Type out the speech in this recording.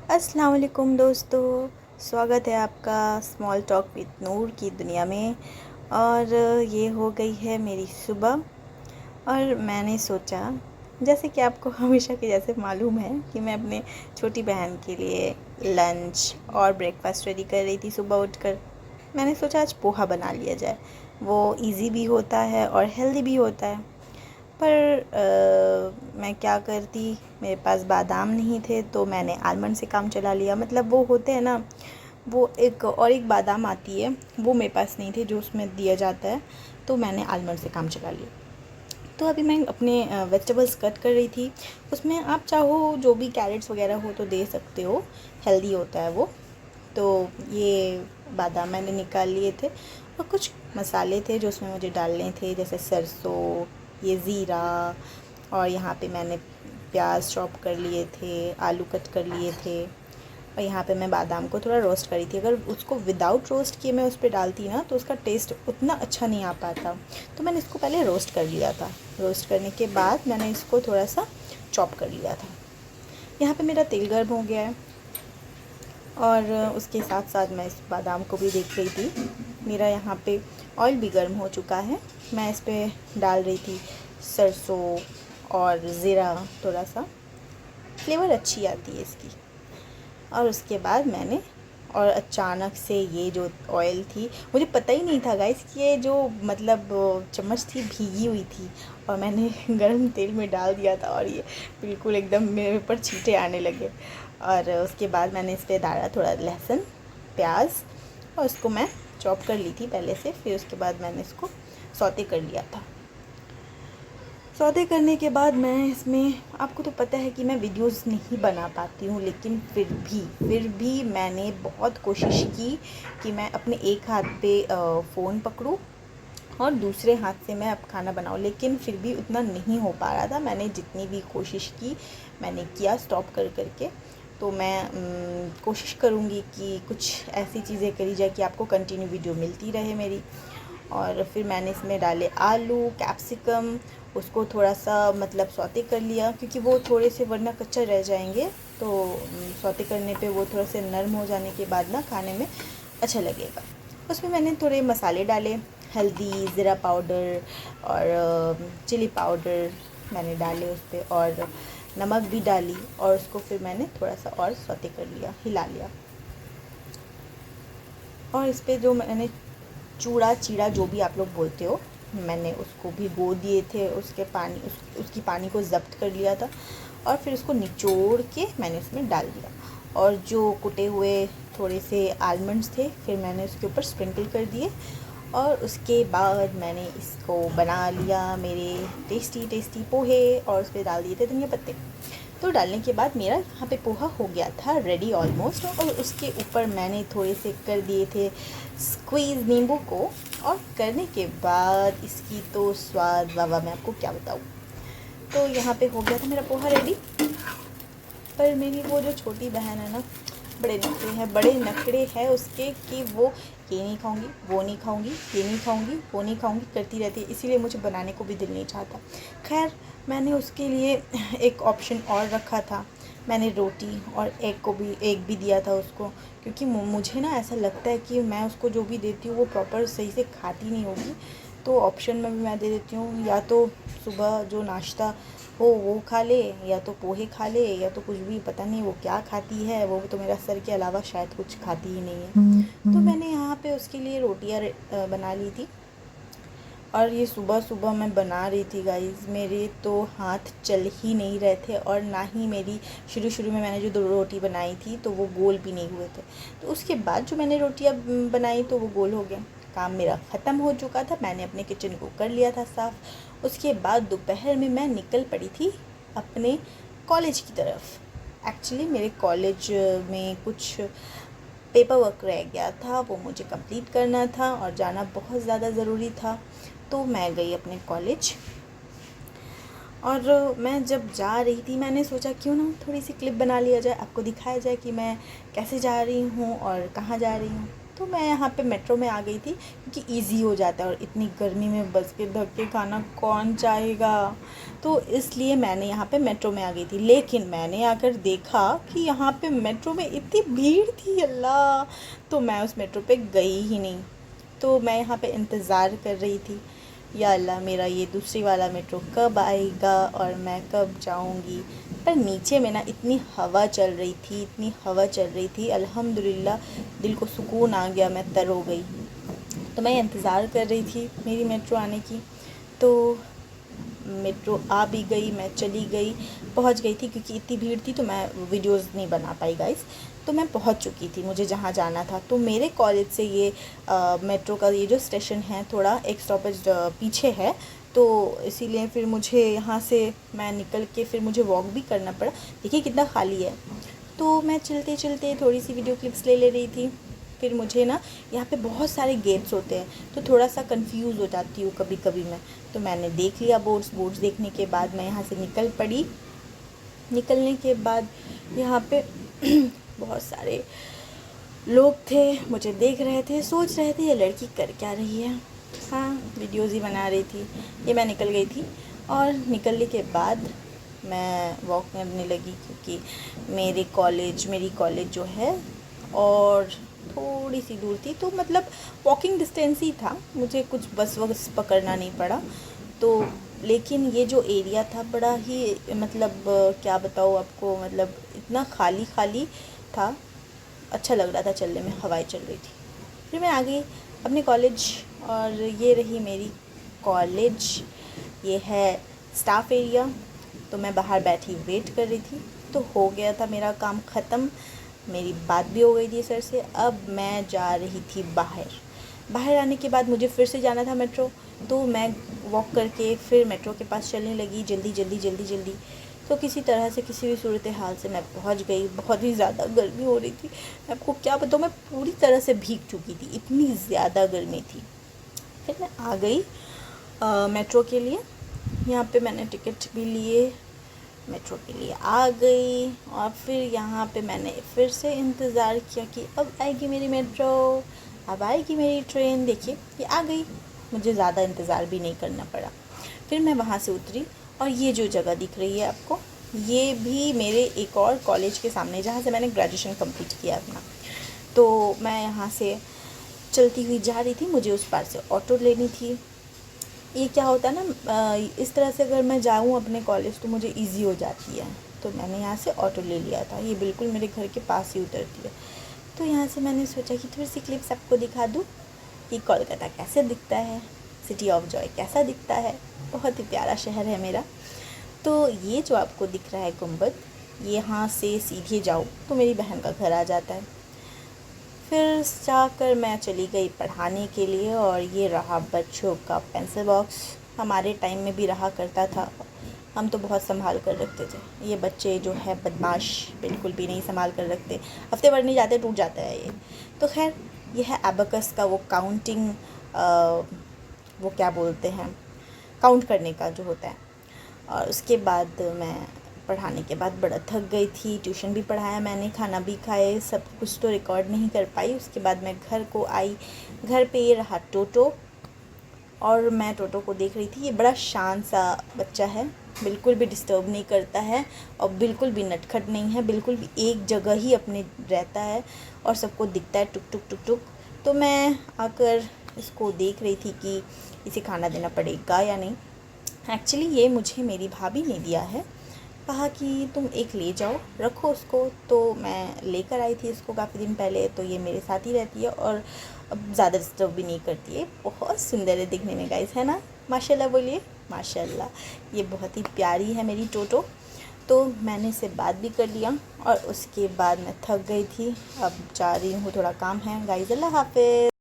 अस्सलाम वालेकुम दोस्तों, स्वागत है आपका स्मॉल टॉक विद नूर की दुनिया में। और ये हो गई है मेरी सुबह और मैंने सोचा, जैसे कि आपको हमेशा के जैसे मालूम है कि मैं अपने छोटी बहन के लिए लंच और ब्रेकफास्ट रेडी कर रही थी। सुबह उठकर मैंने सोचा आज पोहा बना लिया जाए, वो इजी भी होता है और हेल्दी भी होता है। पर मैं क्या करती, मेरे पास बादाम नहीं थे तो मैंने आलमंड से काम चला लिया। मतलब वो होते हैं ना, वो एक बादाम आती है, वो मेरे पास नहीं थे जो उसमें दिया जाता है, तो मैंने आलमंड से काम चला लिया। तो अभी मैं अपने वेजिटेबल्स कट कर रही थी। उसमें आप चाहो जो भी कैरेट्स वगैरह हो तो दे सकते हो, हेल्दी होता है वो। तो ये बादाम मैंने निकाल लिए थे और कुछ मसाले थे जो उसमें मुझे डालने थे, जैसे सरसों, ये ज़ीरा, और यहाँ पे मैंने प्याज चॉप कर लिए थे, आलू कट कर लिए थे। और यहाँ पे मैं बादाम को थोड़ा रोस्ट करी थी। अगर उसको विदाउट रोस्ट किए मैं उस पर डालती ना तो उसका टेस्ट उतना अच्छा नहीं आ पाता, तो मैंने इसको पहले रोस्ट कर लिया था। रोस्ट करने के बाद मैंने इसको थोड़ा सा चॉप कर लिया था। यहाँ पे मेरा तेल गर्म हो गया है और उसके साथ साथ मैं इस बादाम को भी देख रही थी। मेरा यहाँ पे ऑयल भी गर्म हो चुका है। मैं इस पर डाल रही थी सरसों और ज़ीरा, थोड़ा सा फ्लेवर अच्छी आती है इसकी। और उसके बाद मैंने, और अचानक से ये जो ऑयल थी, मुझे पता ही नहीं था गाइस कि ये जो मतलब चम्मच थी भीगी हुई थी, और मैंने गर्म तेल में डाल दिया था और ये बिल्कुल एकदम मेरे ऊपर छींटे आने लगे। और उसके बाद मैंने इस पर डाला थोड़ा लहसुन, प्याज, और उसको मैं चॉप कर ली थी पहले से। फिर उसके बाद मैंने इसको सौते कर लिया था। सौदे करने के बाद मैं इसमें, आपको तो पता है कि मैं वीडियोस नहीं बना पाती हूँ, लेकिन फिर भी मैंने बहुत कोशिश की कि मैं अपने एक हाथ पे फ़ोन पकड़ूँ और दूसरे हाथ से मैं अब खाना बनाऊँ, लेकिन फिर भी उतना नहीं हो पा रहा था। मैंने जितनी भी कोशिश की मैंने किया स्टॉप कर करके। तो मैं कोशिश करूँगी कि कुछ ऐसी चीज़ें करी जाए कि आपको कंटिन्यू वीडियो मिलती रहे मेरी। और फिर मैंने इसमें डाले आलू, कैप्सिकम, उसको थोड़ा सा मतलब सौते कर लिया, क्योंकि वो थोड़े से वरना कच्चा रह जाएंगे। तो सौते करने पे वो थोड़ा से नरम हो जाने के बाद ना खाने में अच्छा लगेगा। उसमें मैंने थोड़े मसाले डाले, हल्दी, ज़ीरा पाउडर और चिली पाउडर मैंने डाले उस पर, और नमक भी डाली, और उसको फिर मैंने थोड़ा सा और सौते कर लिया, हिला लिया। और इस पर जो मैंने चूड़ा चीड़ा जो भी आप लोग बोलते हो, मैंने उसको भिगो दिए थे, उसके पानी उसकी पानी को ज़ब्त कर लिया था, और फिर उसको निचोड़ के मैंने उसमें डाल दिया। और जो कुटे हुए थोड़े से आलमंड्स थे फिर मैंने उसके ऊपर स्प्रिंकल कर दिए, और उसके बाद मैंने इसको बना लिया मेरे टेस्टी टेस्टी पोहे, और उस पर डाल दिए थे धनिया पत्ते। तो डालने के बाद मेरा यहाँ पे पोहा हो गया था रेडी ऑलमोस्ट। और उसके ऊपर मैंने थोड़े से कर दिए थे स्क्वीज़ नींबू को, और करने के बाद इसकी तो स्वाद वाह वाह, मैं आपको क्या बताऊँ। तो यहाँ पे हो गया था मेरा पोहा रेडी। पर मेरी वो जो छोटी बहन है ना, बड़े नखरे हैं उसके, कि वो ये नहीं खाऊंगी, वो नहीं खाऊंगी, ये नहीं खाऊंगी, वो नहीं खाऊंगी करती रहती है, इसीलिए मुझे बनाने को भी दिल नहीं चाहता। खैर, मैंने उसके लिए एक ऑप्शन और रखा था। मैंने रोटी और एग भी दिया था उसको, क्योंकि मुझे ना ऐसा लगता है कि मैं उसको जो भी देती हूँ वो प्रॉपर सही से खाती नहीं होगी। तो ऑप्शन में भी मैं दे देती हूँ, या तो सुबह जो नाश्ता हो वो खा ले, या तो पोहे खा ले, या तो कुछ भी, पता नहीं वो क्या खाती है, वो तो मेरा सर के अलावा शायद कुछ खाती ही नहीं है। तो मैंने यहाँ पे उसके लिए रोटियाँ बना ली थी। और ये सुबह सुबह मैं बना रही थी गाइस, मेरे तो हाथ चल ही नहीं रहे थे, और ना ही मेरी शुरू में मैंने जो 2 रोटी बनाई थी तो वो गोल भी नहीं हुए थे। तो उसके बाद जो मैंने रोटियाँ बनाई तो वो गोल हो गए। काम मेरा ख़त्म हो चुका था, मैंने अपने किचन को कर लिया था साफ़। उसके बाद दोपहर में मैं निकल पड़ी थी अपने कॉलेज की तरफ। एक्चुअली मेरे कॉलेज में कुछ पेपर वर्क रह गया था, वो मुझे कंप्लीट करना था और जाना बहुत ज़्यादा ज़रूरी था। तो मैं गई अपने कॉलेज, और मैं जब जा रही थी मैंने सोचा क्यों ना थोड़ी सी क्लिप बना लिया जाए, आपको दिखाया जाए कि मैं कैसे जा रही हूँ और कहाँ जा रही हूँ। तो मैं यहाँ पे मेट्रो में आ गई थी क्योंकि इजी हो जाता है, और इतनी गर्मी में बस के धक्के खाना कौन चाहेगा, तो इसलिए मैंने यहाँ पे मेट्रो में आ गई थी। लेकिन मैंने आकर देखा कि यहाँ पे मेट्रो में इतनी भीड़ थी अल्लाह, तो मैं उस मेट्रो पे गई ही नहीं। तो मैं यहाँ पे इंतज़ार कर रही थी, या अल्लाह मेरा ये दूसरी वाला मेट्रो कब आएगा और मैं कब जाऊँगी। पर नीचे में ना इतनी हवा चल रही थी, इतनी हवा चल रही थी, अल्हम्दुलिल्लाह दिल को सुकून आ गया, मैं तर हो गई। तो मैं इंतज़ार कर रही थी मेरी मेट्रो आने की। तो मेट्रो आ भी गई, मैं चली गई, पहुंच गई थी। क्योंकि इतनी भीड़ थी तो मैं वीडियोस नहीं बना पाई गाइस। तो मैं पहुंच चुकी थी मुझे जहां जाना था। तो मेरे कॉलेज से ये मेट्रो का ये जो स्टेशन है थोड़ा एक स्टॉपेज पीछे है, तो इसीलिए फिर मुझे यहाँ से मैं निकल के फिर मुझे वॉक भी करना पड़ा। देखिए कितना खाली है। तो मैं चलते चलते थोड़ी सी वीडियो क्लिप्स ले रही थी। फिर मुझे ना यहाँ पे बहुत सारे गेट्स होते हैं, तो थोड़ा सा कंफ्यूज हो जाती हूँ कभी कभी मैं। तो मैंने देख लिया बोर्ड्स देखने के बाद मैं यहाँ से निकल पड़ी। निकलने के बाद यहाँ पे बहुत सारे लोग थे, मुझे देख रहे थे, सोच रहे थे ये लड़की कर क्या रही है। हाँ, वीडियोज़ ही बना रही थी। ये मैं निकल गई थी, और निकलने के बाद मैं वॉक करने लगी, क्योंकि मेरी कॉलेज जो है और थोड़ी सी दूर थी, तो मतलब वॉकिंग डिस्टेंस ही था, मुझे कुछ बस पकड़ना नहीं पड़ा। तो लेकिन ये जो एरिया था बड़ा ही मतलब क्या बताऊँ आपको, मतलब इतना खाली था, अच्छा लग रहा था चलने में, हवाएं चल रही थी। फिर मैं आ गई अपने कॉलेज, और ये रही मेरी कॉलेज, ये है स्टाफ एरिया। तो मैं बाहर बैठी वेट कर रही थी। तो हो गया था मेरा काम ख़त्म, मेरी बात भी हो गई थी सर से। अब मैं जा रही थी बाहर आने के बाद मुझे फिर से जाना था मेट्रो। तो मैं वॉक करके फिर मेट्रो के पास चलने लगी, जल्दी। तो किसी तरह से किसी भी सूरत हाल से मैं पहुंच गई। बहुत ही ज़्यादा गर्मी हो रही थी, मैं आपको क्या बताऊँ, मैं पूरी तरह से भीग चुकी थी, इतनी ज़्यादा गर्मी थी। फिर मैं आ गई मेट्रो के लिए। यहाँ पे मैंने टिकट भी लिए, मेट्रो के लिए आ गई। और फिर यहाँ पे मैंने फिर से इंतज़ार किया कि अब आएगी मेरी मेट्रो, अब आएगी मेरी ट्रेन। देखिए ये आ गई, मुझे ज़्यादा इंतज़ार भी नहीं करना पड़ा। फिर मैं वहाँ से उतरी, और ये जो जगह दिख रही है आपको, ये भी मेरे एक और कॉलेज के सामने, जहाँ से मैंने ग्रेजुएशन कंप्लीट किया अपना। तो मैं यहाँ से चलती हुई जा रही थी, मुझे उस पार से ऑटो लेनी थी। ये क्या होता है ना, इस तरह से अगर मैं जाऊँ अपने कॉलेज तो मुझे इजी हो जाती है। तो मैंने यहाँ से ऑटो ले लिया था, ये बिल्कुल मेरे घर के पास ही उतरती है। तो यहाँ से मैंने सोचा कि थोड़ी सी क्लिप्स आपको दिखा दूँ कि कोलकाता कैसे दिखता है, सिटी ऑफ जॉय कैसा दिखता है। बहुत ही प्यारा शहर है मेरा। तो ये जो आपको दिख रहा है गुंबद, यहाँ से सीधे जाओ तो मेरी बहन का घर आ जाता है। फिर जाकर मैं चली गई पढ़ाने के लिए, और ये रहा बच्चों का पेंसिल बॉक्स। हमारे टाइम में भी रहा करता था, हम तो बहुत संभाल कर रखते थे। ये बच्चे जो है बदमाश, बिल्कुल भी नहीं संभाल कर रखते, हफ्ते भर नहीं जाते टूट जाता है ये। तो खैर ये है एबेकस का वो काउंटिंग, वो क्या बोलते हैं, काउंट करने का जो होता है। और उसके बाद मैं पढ़ाने के बाद बड़ा थक गई थी, ट्यूशन भी पढ़ाया मैंने, खाना भी खाए, सब कुछ तो रिकॉर्ड नहीं कर पाई। उसके बाद मैं घर को आई, घर पे ये रहा टोटो, और मैं टोटो को देख रही थी। ये बड़ा शांत सा बच्चा है, बिल्कुल भी डिस्टर्ब नहीं करता है, और बिल्कुल भी नटखट नहीं है, बिल्कुल भी एक जगह ही अपने रहता है, और सबको दिखता है टुक टुक। तो मैं आकर इसको देख रही थी कि इसे खाना देना पड़ेगा या नहीं। एक्चुअली ये मुझे मेरी भाभी ने दिया है, कहा कि तुम एक ले जाओ, रखो उसको। तो मैं लेकर आई थी इसको काफ़ी दिन पहले। तो ये मेरे साथ ही रहती है, और अब ज़्यादा डिस्टर्ब भी नहीं करती है। बहुत सुंदर है दिखने में गाइस, है ना, माशाल्लाह बोलिए माशाल्लाह। ये बहुत ही प्यारी है मेरी टोटो। तो मैंने इससे बात भी कर लिया, और उसके बाद मैं थक गई थी, अब जा रही हूँ, थोड़ा काम है गाइस। अल्लाह हाफ़िज़।